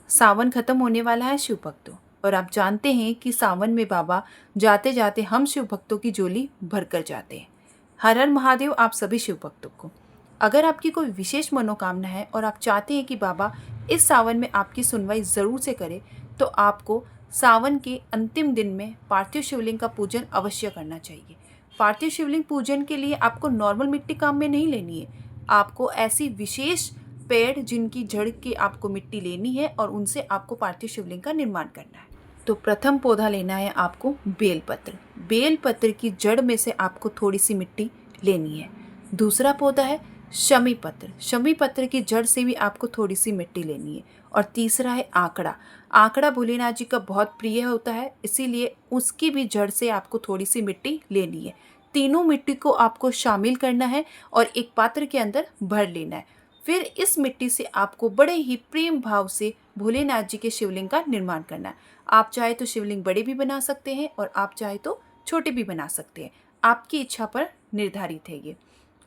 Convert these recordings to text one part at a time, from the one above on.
सावन खत्म होने वाला है शिव भक्तों, और आप जानते हैं कि सावन में बाबा जाते जाते हम शिव भक्तों की झोली भर कर जाते हैं। हर हर महादेव आप सभी शिव भक्तों को। अगर आपकी कोई विशेष मनोकामना है और आप चाहते हैं कि बाबा इस सावन में आपकी सुनवाई ज़रूर से करे, तो आपको सावन के अंतिम दिन में पार्थिव शिवलिंग का पूजन अवश्य करना चाहिए। पार्थिव शिवलिंग पूजन के लिए आपको नॉर्मल मिट्टी काम में नहीं लेनी है, आपको ऐसी विशेष पेड़ जिनकी जड़ की आपको मिट्टी लेनी है और उनसे आपको पार्थिव शिवलिंग का निर्माण करना है। तो प्रथम पौधा लेना है आपको बेलपत्र। बेलपत्र की जड़ में से आपको थोड़ी सी मिट्टी लेनी है। दूसरा पौधा है शमी पत्र। शमी पत्र की जड़ से भी आपको थोड़ी सी मिट्टी लेनी है। और तीसरा है आंकड़ा। आंकड़ा भोलेनाथ जी का बहुत प्रिय होता है, इसीलिए उसकी भी जड़ से आपको थोड़ी सी मिट्टी लेनी है। तीनों मिट्टी को आपको शामिल करना है और एक पात्र के अंदर भर लेना है। फिर इस मिट्टी से आपको बड़े ही प्रेम भाव से भोलेनाथ जी के शिवलिंग का निर्माण करना है। आप चाहे तो शिवलिंग बड़े भी बना सकते हैं और आप चाहे तो छोटे भी बना सकते हैं, आपकी इच्छा पर निर्धारित है ये।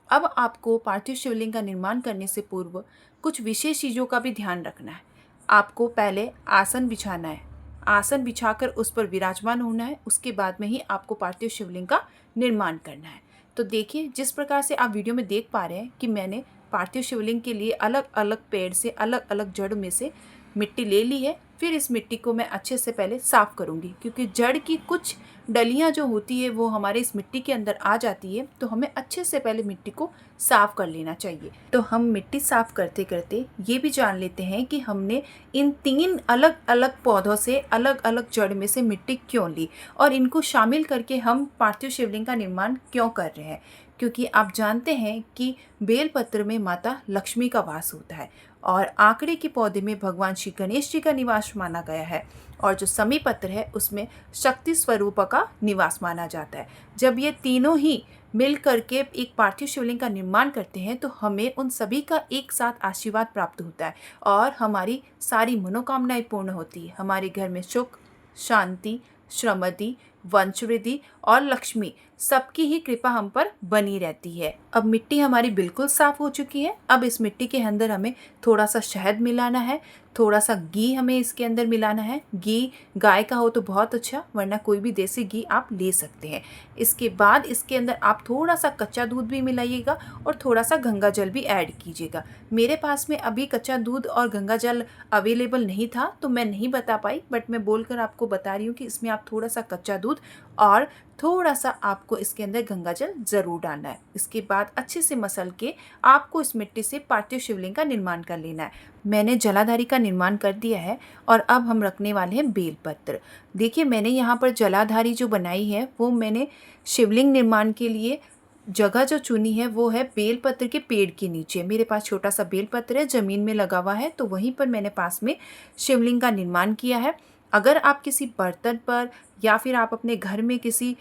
अब आपको पार्थिव शिवलिंग का निर्माण करने से पूर्व कुछ विशेष चीज़ों का भी ध्यान रखना है। आपको पहले आसन बिछाना है, आसन बिछाकर उस पर विराजमान होना है, उसके बाद में ही आपको पार्थिव शिवलिंग का निर्माण करना है। तो देखिए, जिस प्रकार से आप वीडियो में देख पा रहे हैं कि मैंने पार्थिव शिवलिंग के लिए अलग अलग पेड़ से अलग अलग जड़ में से मिट्टी ले ली है। फिर इस मिट्टी को मैं अच्छे से पहले साफ़ करूँगी, क्योंकि जड़ की कुछ डलियाँ जो होती है वो हमारे इस मिट्टी के अंदर आ जाती है, तो हमें अच्छे से पहले मिट्टी को साफ़ कर लेना चाहिए। तो हम मिट्टी साफ़ करते करते ये भी जान लेते हैं कि हमने इन 3 अलग अलग पौधों से अलग अलग जड़ में से मिट्टी क्यों ली और इनको शामिल करके हम पार्थिव शिवलिंग का निर्माण क्यों कर रहे हैं। क्योंकि आप जानते हैं कि बेलपत्र में माता लक्ष्मी का वास होता है और आंकड़े के पौधे में भगवान श्री गणेश जी का निवास माना गया है, और जो समी पत्र है उसमें शक्ति स्वरूप का निवास माना जाता है। जब ये तीनों ही मिल करके एक पार्थिव शिवलिंग का निर्माण करते हैं तो हमें उन सभी का एक साथ आशीर्वाद प्राप्त होता है और हमारी सारी मनोकामनाएं पूर्ण होती है। हमारे घर में सुख, शांति, समृद्धि, वंशवृद्धि और लक्ष्मी सबकी ही कृपा हम पर बनी रहती है। अब मिट्टी हमारी बिल्कुल साफ हो चुकी है। अब इस मिट्टी के अंदर हमें थोड़ा सा शहद मिलाना है, थोड़ा सा घी हमें इसके अंदर मिलाना है। घी गाय का हो तो बहुत अच्छा, वरना कोई भी देसी घी आप ले सकते हैं। इसके बाद इसके अंदर आप थोड़ा सा कच्चा दूध भी मिलाइएगा और थोड़ा सा गंगा जल भी ऐड कीजिएगा। मेरे पास में अभी कच्चा दूध और गंगा जल अवेलेबल नहीं था तो मैं नहीं बता पाई, बट मैं बोलकर आपको बता रही हूँ कि इसमें आप थोड़ा सा कच्चा दूध और थोड़ा सा आपको इसके अंदर गंगा जल ज़रूर डालना है। इसके बाद अच्छे से मसल के आपको इस मिट्टी से पार्थिव शिवलिंग का निर्माण कर लेना है। मैंने जलाधारी का निर्माण कर दिया है और अब हम रखने वाले हैं बेलपत्र। देखिए, मैंने यहाँ पर जलाधारी जो बनाई है वो मैंने शिवलिंग निर्माण के लिए जगह जो चुनी है वो है बेलपत्र के पेड़ के नीचे। मेरे पास छोटा सा बेलपत्र है, ज़मीन में लगा हुआ है, तो वहीं पर मैंने पास में शिवलिंग का निर्माण किया है। अगर आप किसी बर्तन पर या फिर आप अपने घर में किसी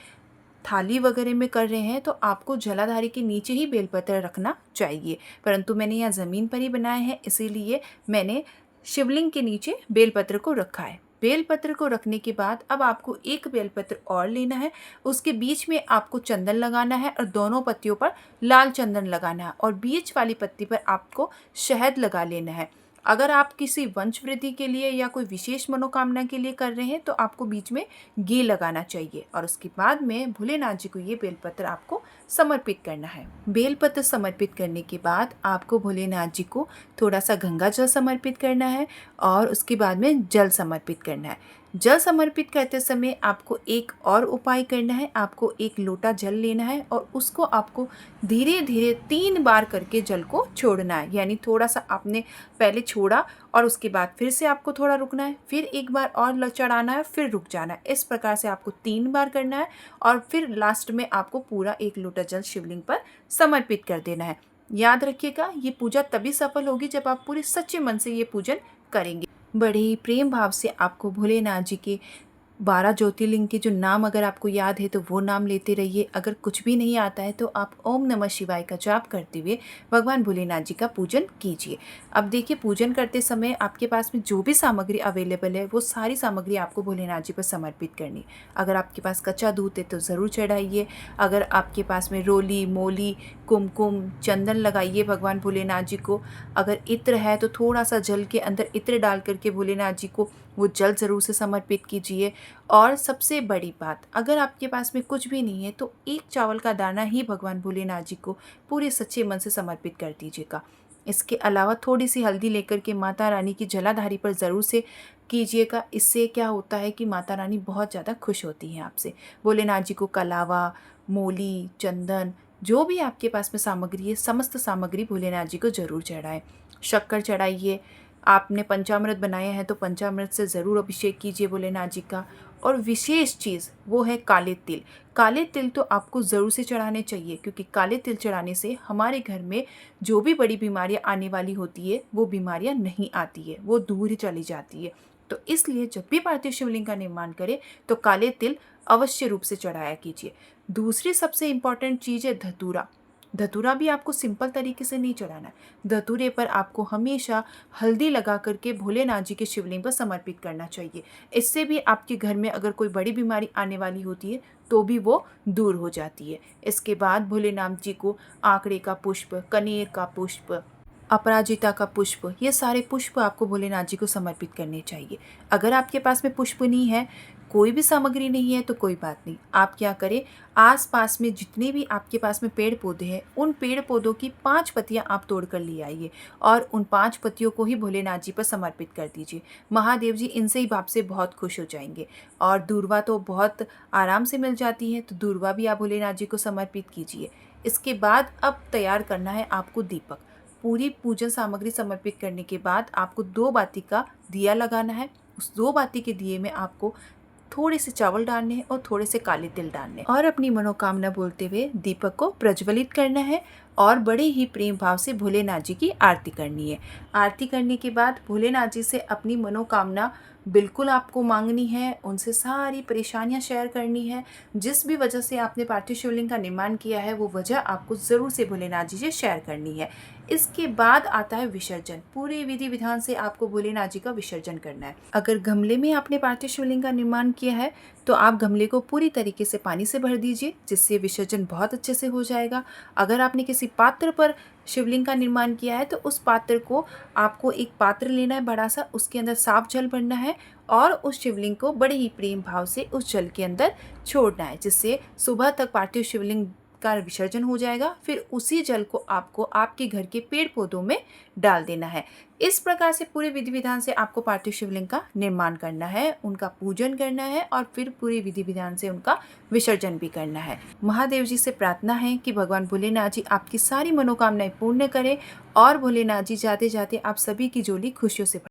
थाली वगैरह में कर रहे हैं तो आपको जलाधारी के नीचे ही बेलपत्र रखना चाहिए, परंतु मैंने यहाँ ज़मीन पर ही बनाया है, इसीलिए मैंने शिवलिंग के नीचे बेलपत्र को रखा है। बेलपत्र को रखने के बाद अब आपको एक बेलपत्र और लेना है, उसके बीच में आपको चंदन लगाना है और दोनों पत्तियों पर लाल चंदन लगाना है और बीच वाली पत्ती पर आपको शहद लगा लेना है। अगर आप किसी वंशवृद्धि के लिए या कोई विशेष मनोकामना के लिए कर रहे हैं तो आपको बीच में घी लगाना चाहिए और उसके बाद में भोलेनाथ जी को ये बेलपत्र आपको समर्पित करना है। बेलपत्र समर्पित करने के बाद आपको भोलेनाथ जी को थोड़ा सा गंगा जल समर्पित करना है और उसके बाद में जल समर्पित करना है। जल समर्पित करते समय आपको एक और उपाय करना है। आपको एक लोटा जल लेना है और उसको आपको धीरे धीरे 3 बार करके जल को छोड़ना है। यानी थोड़ा सा आपने पहले छोड़ा और उसके बाद फिर से आपको थोड़ा रुकना है, फिर एक बार और चढ़ाना है, फिर रुक जाना है। इस प्रकार से आपको 3 बार करना है और फिर लास्ट में आपको पूरा 1 लोटा जल शिवलिंग पर समर्पित कर देना है। याद रखिएगा, ये पूजा तभी सफल होगी जब आप पूरे सच्चे मन से ये पूजन करेंगे। बड़े ही प्रेम भाव से आपको भोलेनाथ जी के 12 ज्योतिर्लिंग के जो नाम अगर आपको याद है तो वो नाम लेते रहिए। अगर कुछ भी नहीं आता है तो आप ओम नमः शिवाय का जाप करते हुए भगवान भोलेनाथ जी का पूजन कीजिए। अब देखिए, पूजन करते समय आपके पास में जो भी सामग्री अवेलेबल है वो सारी सामग्री आपको भोलेनाथ जी पर समर्पित करनी। अगर आपके पास कच्चा दूध है तो ज़रूर चढ़ाइए। अगर आपके पास में रोली, मोली, कुमकुम, चंदन लगाइए भगवान भोलेनाथ जी को। अगर इत्र है तो थोड़ा सा जल के अंदर इत्र डाल करके भोलेनाथ जी को वो जल ज़रूर से समर्पित कीजिए। और सबसे बड़ी बात, अगर आपके पास में कुछ भी नहीं है तो एक चावल का दाना ही भगवान भोलेनाथ जी को पूरे सच्चे मन से समर्पित कर दीजिएगा। इसके अलावा थोड़ी सी हल्दी लेकर के माता रानी की जलाधारी पर ज़रूर से कीजिएगा। इससे क्या होता है कि माता रानी बहुत ज़्यादा खुश होती हैं आपसे। भोलेनाथ जी को कलावा, मूली, चंदन, जो भी आपके पास में सामग्री है, समस्त सामग्री भोलेनाथ जी को ज़रूर चढ़ाएं। शक्कर चढ़ाइए। आपने पंचामृत बनाया है तो पंचामृत से ज़रूर अभिषेक कीजिए भोलेनाथ जी का। और विशेष चीज़ वो है काले तिल। काले तिल तो आपको ज़रूर से चढ़ाने चाहिए, क्योंकि काले तिल चढ़ाने से हमारे घर में जो भी बड़ी बीमारियां आने वाली होती है वो बीमारियां नहीं आती है, वो दूर ही चली जाती है। तो इसलिए जब भी पार्थिव शिवलिंग का निर्माण करें तो काले तिल अवश्य रूप से चढ़ाया कीजिए। दूसरी सबसे इम्पॉर्टेंट चीज़ है धतूरा। धतूरा भी आपको सिंपल तरीके से नहीं चढ़ाना है। धतूरे पर आपको हमेशा हल्दी लगा करके भोलेनाथ जी के शिवलिंग पर समर्पित करना चाहिए। इससे भी आपके घर में अगर कोई बड़ी बीमारी आने वाली होती है तो भी वो दूर हो जाती है। इसके बाद भोलेनाथ जी को आंकड़े का पुष्प, कनेर का पुष्प, अपराजिता का पुष्प, ये सारे पुष्प आपको भोलेनाथ जी को समर्पित करने चाहिए। अगर आपके पास में पुष्प नहीं है, कोई भी सामग्री नहीं है, तो कोई बात नहीं, आप क्या करें, आसपास में जितने भी आपके पास में पेड़ पौधे हैं उन पेड़ पौधों की 5 पत्तियां आप तोड़ कर ले आइए और उन 5 पत्तियों को ही भोलेनाथ जी पर समर्पित कर दीजिए। महादेव जी इनसे ही भाव से बहुत खुश हो जाएंगे। और दूर्वा तो बहुत आराम से मिल जाती है, तो दूर्वा भी आप भोलेनाथ जी को समर्पित कीजिए। इसके बाद अब तैयार करना है आपको दीपक। पूरी पूजन सामग्री समर्पित करने के बाद आपको 2 बाती का दिया लगाना है। उस 2 बाती के दिए में आपको थोड़े से चावल डालने हैं और थोड़े से काले तिल डालने हैं और अपनी मनोकामना बोलते हुए दीपक को प्रज्वलित करना है और बड़े ही प्रेम भाव से भोलेनाथ जी की आरती करनी है। आरती करने के बाद भोलेनाथ जी से अपनी मनोकामना बिल्कुल आपको मांगनी है, उनसे सारी परेशानियां शेयर करनी है। जिस भी वजह से आपने पार्थिव शिवलिंग का निर्माण किया है वो वजह आपको ज़रूर से भोलेनाथ जी से शेयर करनी है। इसके बाद आता है विसर्जन। पूरे विधि विधान से आपको भोलेनाथ जी का विसर्जन करना है। अगर गमले में आपने पार्थिव शिवलिंग का निर्माण किया है तो आप गमले को पूरी तरीके से पानी से भर दीजिए, जिससे विसर्जन बहुत अच्छे से हो जाएगा। अगर आपने किसी पात्र पर शिवलिंग का निर्माण किया है तो उस पात्र को आपको एक पात्र लेना है बड़ा सा, उसके अंदर साफ जल भरना है और उस शिवलिंग को बड़े ही प्रेम भाव से उस जल के अंदर छोड़ना है, जिससे सुबह तक पार्थिव शिवलिंग का विसर्जन हो जाएगा। फिर उसी जल को आपको आपके घर के पेड़ पौधों में डाल देना है। इस प्रकार से पूरे विधि विधान से आपको पार्थिव शिवलिंग का निर्माण करना है, उनका पूजन करना है और फिर पूरे विधि विधान से उनका विसर्जन भी करना है। महादेव जी से प्रार्थना है कि भगवान भोलेनाथ जी आपकी सारी मनोकामनाएं पूर्ण करें और भोलेनाथ जी जाते जाते आप सभी की झोली खुशियों से